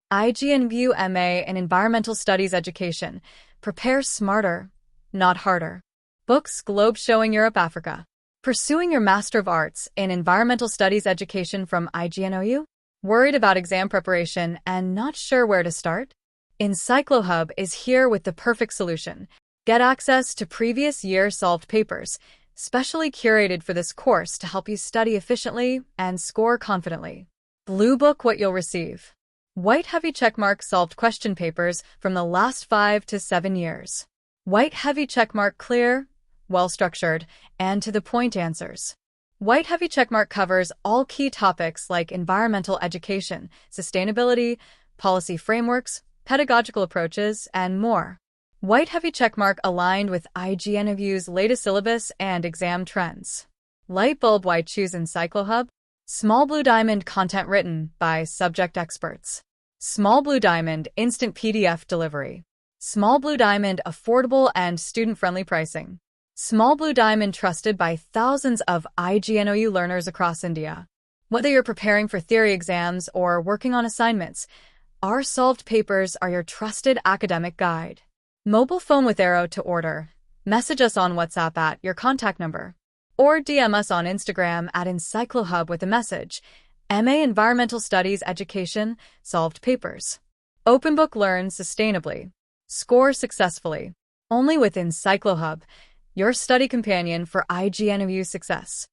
Ignou MA in Environmental Studies Education. Prepare smarter, not harder. Books Globe Showing Europe Africa. Pursuing your Master of Arts in Environmental Studies Education from Ignou? Worried about exam preparation and not sure where to start? EncycloHub is here with the perfect solution. Get access to previous year solved papers, specially curated for this course to help you study efficiently and score confidently. Blue Book What You'll Receive. White heavy checkmark solved question papers from the last 5 to 7 years. White heavy checkmark clear, well-structured, and to-the-point answers. White heavy checkmark covers all key topics like environmental education, sustainability, policy frameworks, pedagogical approaches, and more. White heavy checkmark aligned with Ignou's latest syllabus and exam trends. Light bulb white choose EncycloHub. Small blue diamond content written by subject experts. Small blue diamond instant PDF delivery. Small blue diamond affordable and student-friendly pricing. Small blue diamond trusted by thousands of Ignou learners across India. Whether you're preparing for theory exams or working on assignments, our solved papers are your trusted academic guide. Mobile phone with arrow to order. Message us on WhatsApp at your contact number. Or DM us on Instagram at EncycloHub with a message. MA Environmental Studies Education, Solved Papers. Open Book Learn Sustainably. Score successfully. Only with EncycloHub, your study companion for Ignou success.